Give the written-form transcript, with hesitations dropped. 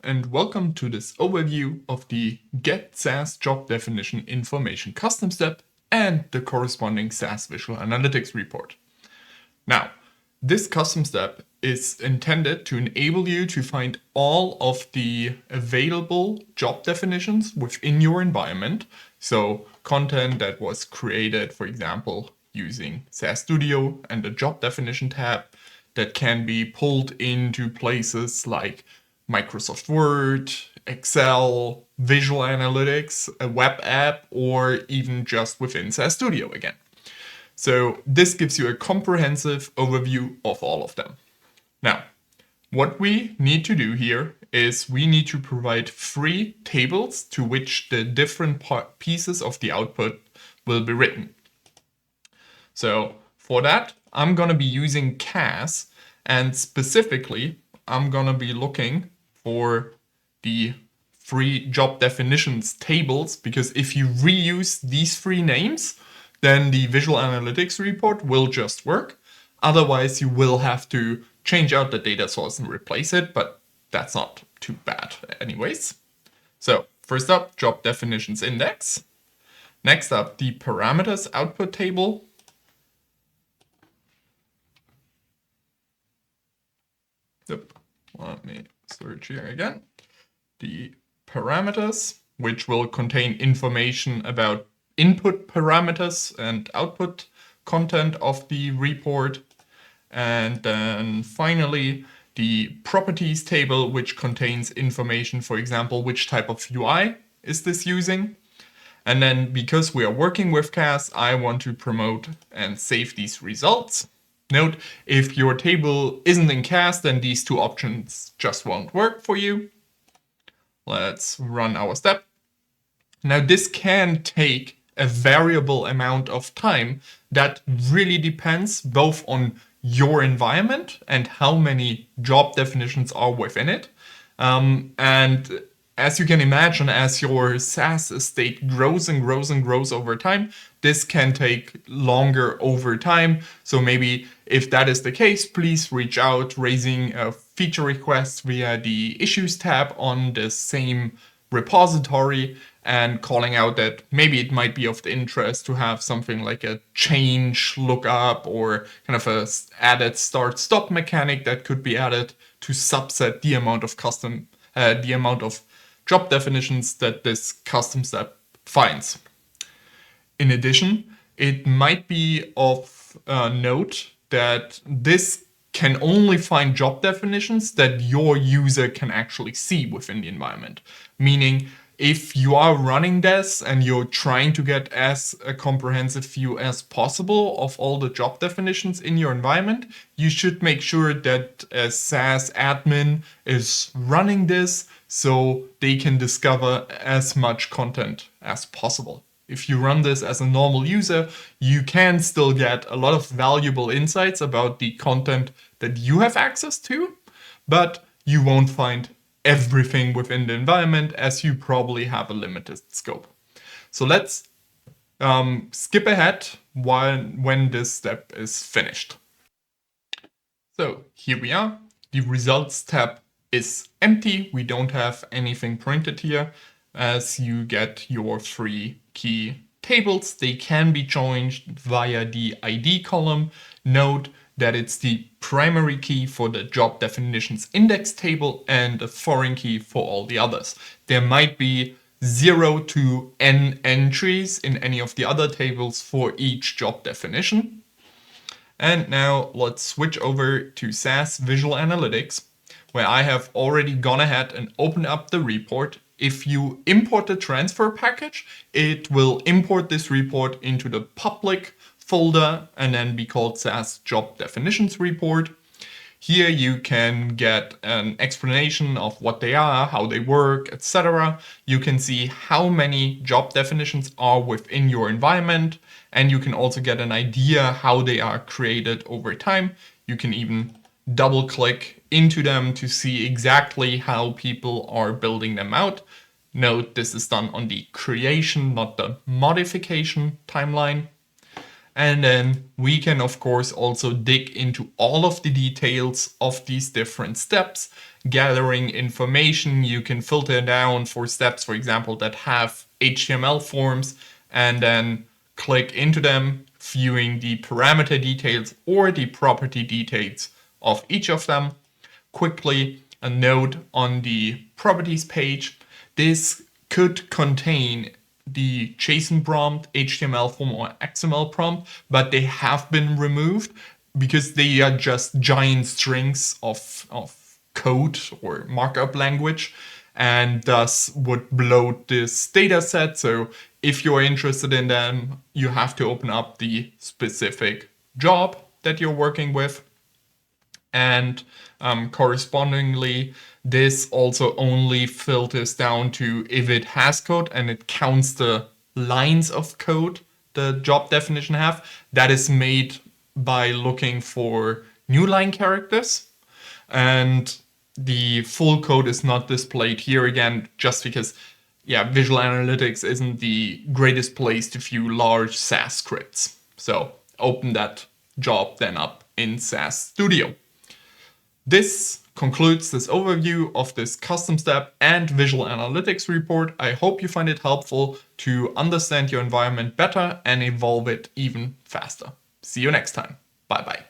and welcome to this overview of the Get SAS Job Definition Information custom step and the corresponding SAS Visual Analytics report. Now, this custom step is intended to enable you to find all of the available job definitions within your environment. So content that was created, for example, using SAS Studio and the job definition tab that can be pulled into places like Microsoft Word, Excel, Visual Analytics, a web app, or even just within SAS Studio again. So this gives you a comprehensive overview of all of them. Now, what we need to do here is we need to provide 3 tables to which the different pieces of the output will be written. So for that, I'm going to be using SAS, and specifically, I'm going to be looking for the 3 job definitions tables, because if you reuse these 3 names, then the Visual Analytics report will just work. Otherwise, you will have to change out the data source and replace it, but that's not too bad anyways. So first up, job definitions index. Next up, the parameters output table. Yep, let me search here again. The parameters, which will contain information about input parameters and output content of the report. And then finally, the properties table, which contains information, for example, which type of UI is this using. And then because we are working with SAS, I want to promote and save these results. Note, if your table isn't in SAS, then these 2 options just won't work for you. Let's run our step. Now this can take a variable amount of time that really depends both on your environment and how many job definitions are within it. And as you can imagine, as your SAS estate grows and grows and grows over time, this can take longer over time. So maybe if that is the case, please reach out raising a feature request via the Issues tab on the same repository and calling out that maybe it might be of the interest to have something like a change lookup or kind of a added start-stop mechanic that could be added to subset the amount of job definitions that this custom step finds. In addition, it might be of note that this can only find job definitions that your user can actually see within the environment. Meaning, if you are running this and you're trying to get as a comprehensive view as possible of all the job definitions in your environment, you should make sure that a SAS admin is running this so they can discover as much content as possible. If you run this as a normal user, you can still get a lot of valuable insights about the content that you have access to, but you won't find everything within the environment as you probably have a limited scope. So let's skip ahead when this step is finished. So here we are. The results tab is empty. We don't have anything printed here. As you get your 3 key tables, they can be joined via the ID column. Note that it's the primary key for the job definitions index table and a foreign key for all the others. There might be 0 to n entries in any of the other tables for each job definition. And now let's switch over to SAS Visual Analytics, where I have already gone ahead and opened up the report. If you import the transfer package, it will import this report into the public folder and then be called SAS Job Definitions Report. Here you can get an explanation of what they are, how they work, etc. You can see how many job definitions are within your environment, and you can also get an idea how they are created over time. You can even double click into them to see exactly how people are building them out. Note this is done on the creation, not the modification timeline. And then we can, of course, also dig into all of the details of these different steps, gathering information. You can filter down for steps, for example, that have HTML forms, and then click into them, viewing the parameter details or the property details of each of them. Quickly, a note on the properties page. This could contain the JSON prompt, HTML form, or XML prompt, but they have been removed because they are just giant strings of code or markup language, and thus would bloat this data set. So if you're interested in them, you have to open up the specific job that you're working with. And correspondingly, this also only filters down to if it has code, and it counts the lines of code the job definition have. That is made by looking for new line characters, and the full code is not displayed here again, just because Visual Analytics isn't the greatest place to view large SAS scripts. So open that job then up in SAS Studio. This concludes this overview of this custom step and visual analytics report. I hope you find it helpful to understand your environment better and evolve it even faster. See you next time. Bye bye.